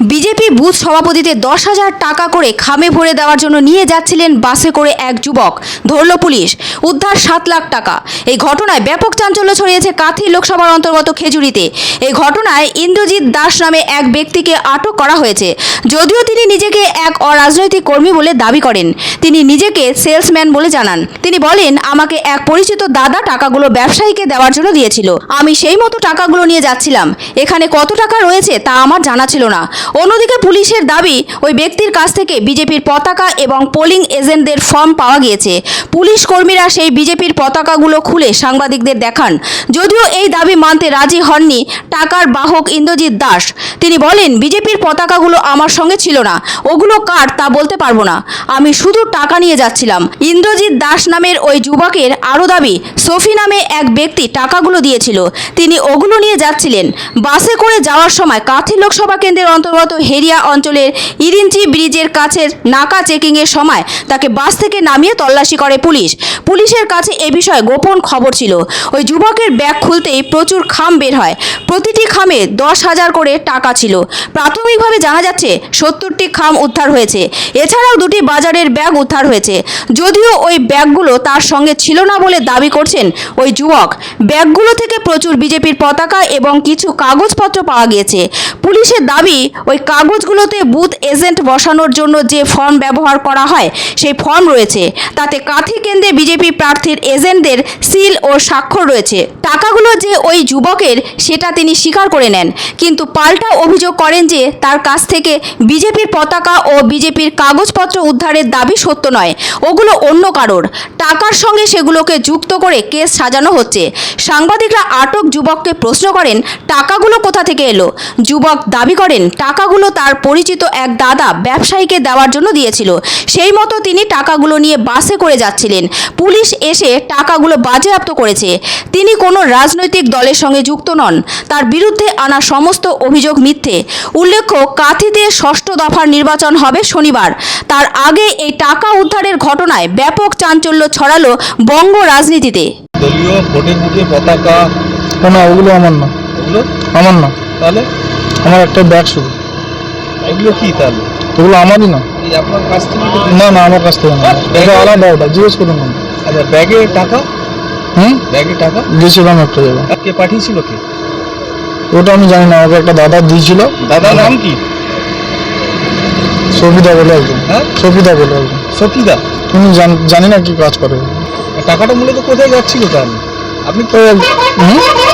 BJP booth সভাপতিতে 10,000 টাকা করে খামে ভরে দেওয়ার জন্য নিয়ে যাচ্ছিলেন বাসে করে এক যুবক। ধরল পুলিশ। উদ্ধার 7 লাখ টাকা। এই ঘটনায় ব্যাপক চাঞ্চল্য ছড়িয়েছে কাঁথি লোকসভার অন্তর্গত খেজুরিতে। এই ঘটনায় ইন্দ্রজিৎ দাস নামে এক ব্যক্তিকে আটক করা হয়েছে। যদিও তিনি নিজেকে এক অরাজনৈতিক কর্মী বলে দাবি করেন, তিনি নিজেকে সেলসম্যান বলে জানান। তিনি বলেন, আমাকে এক পরিচিত দাদা টাকাগুলো ব্যবসায়ীকে দেওয়ার জন্য দিয়েছিল। আমি সেই মতো টাকাগুলো নিয়ে যাচ্ছিলাম। এখানে কত টাকা রয়েছে তা আমার জানা ছিল না। অন্যদিকে পুলিশের দাবি, ওই ব্যক্তির কাছ থেকে বিজেপির পতাকা এবং পোলিং এজেন্টদের ফর্ম পাওয়া গিয়েছে। পুলিশ কর্মীরা সেই বিজেপির পতাকাগুলো খুলে সাংবাদিকদের দেখান। যদিও এই দাবি মানতে রাজি হননি টাকার বাহক ইন্দ্রজিৎ দাস। তিনি বলেন, বিজেপির পতাকাগুলো আমার সঙ্গে ছিল না, ওগুলো কার তা বলতে পারবো না, আমি শুধু টাকা নিয়ে যাচ্ছিলাম। ইন্দ্রজিৎ দাস নামের ওই যুবকের আরও দাবি, সফি নামে এক ব্যক্তি টাকাগুলো দিয়েছিল, তিনি ওগুলো নিয়ে যাচ্ছিলেন। বাসে করে যাওয়ার সময় কাঁথি লোকসভা কেন্দ্রের অন্তর্গত হেরিয়া অঞ্চলের ইরিঞ্চি ব্রিজের কাছের নাকা চেকিংয়ের সময় তাকে বাস থেকে নামিয়ে তল্লাশি করে পুলিশ। পুলিশের কাছে এ বিষয়ে গোপন খবর ছিল। ওই যুবকের ব্যাগ খুলতেই প্রচুর খাম বের হয়। প্রতিটি খামে 10,000 করে টাকা ছিল। প্রাথমিকভাবে জানা যাচ্ছে 70টি খাম উদ্ধার হয়েছে। এছাড়াও 2টি বাজারের ব্যাগ উদ্ধার হয়েছে। যদিও ওই ব্যাগগুলো তার সঙ্গে ছিল না বলে দাবি করছেন ওই যুবক। ব্যাগগুলো থেকে প্রচুর বিজেপির পতাকা এবং কিছু কাগজপত্র পাওয়া গিয়েছে। পুলিশের দাবি, ওই কাগজগুলোতে বুথ এজেন্ট বসানোর জন্য যে ফর্ম ব্যবহার করা হয় সেই ফর্ম রয়েছে। তাতে কাঁথি কেন্দ্রে বিজেপি প্রার্থীর এজেন্টদের সিল ও স্বাক্ষর রয়েছে। টাকাগুলো যে ওই যুবকের সেটা তিনি স্বীকার করে নেন, কিন্তু পাল্টা অভিযোগ করেন যে তার কাছ থেকে বিজেপির পতাকা ও বিজেপির কাগজপত্র উদ্ধারের দাবি সত্য নয়, ওগুলো অন্য কারোর। টাকার সঙ্গে সেগুলোকে যুক্ত করে কেস সাজানো হচ্ছে। সাংবাদিকরা আটক যুবককে প্রশ্ন করেন, টাকাগুলো কোথা থেকে এলো? যুবক দাবি করেন, টাকাগুলো তার পরিচিত এক দাদা ব্যবসায়ীকে দেওয়ার জন্য দিয়েছিল। সেই মতো তিনি টাকাগুলো নিয়ে বাসে করে যাচ্ছিলেন। পুলিশ এসে টাকাগুলো বাজেয়াপ্ত করেছে। তিনি কোনো রাজনৈতিক দলের সঙ্গে যুক্ত নন। তার বিরুদ্ধে আনা সমস্ত অভিযোগ মিথ্যে। উল্লেখ্য, কাঁথিতে 6ষ্ঠ দফার নির্বাচন হবে শনিবার। তার আগে এই টাকা উদ্ধারের ঘটনায় ব্যাপক চাঞ্চল্য ছড়ালো বঙ্গ রাজনীতিতে। দলীয় ভোটের বুথে পতাকা না, ওগুলো আমার না। ওগুলো আমার না, তাহলে আমার একটা ব্যাগ শুধু। এগুলো কি তাহলে? ওগুলো আমারই না। এই আপনার কাছ থেকে তো না না, আমার কাছ থেকে না, এটা আলাদা, ওটা জিজ্ঞেস করুন না। আচ্ছা, ব্যাগে টাকা? ব্যাগে টাকা গেছিলাম একটা জায়গায়। কে পাঠিয়েছিল? কে? ওটা আমি জানি না, আমাকে একটা দাদা দিয়েছিল। দাদার নাম কি? সফিদা বলে একজন। হ্যাঁ, সফিদা বলে একজন। সফিদা। তুমি জানি না কি কাজ করে। টাকাটা মূলত কোথায় যাচ্ছিল তাহলে? আপনি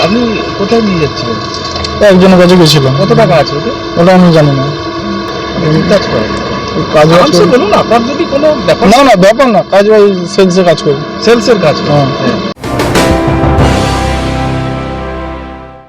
আপনি কোথায় নিয়ে যাচ্ছিলেন? একজনের কাছে গেছিলাম। কত টাকা আছে ওতে? ওটা আমি জানি না। কি কাজ করে? কাজ বলুন, আপনার যদি কোনো ব্যাপার। না না, ব্যাপার না, কাজ ওই সেলসে কাজ করি। সেলসের কাজ করে। হ্যাঁ।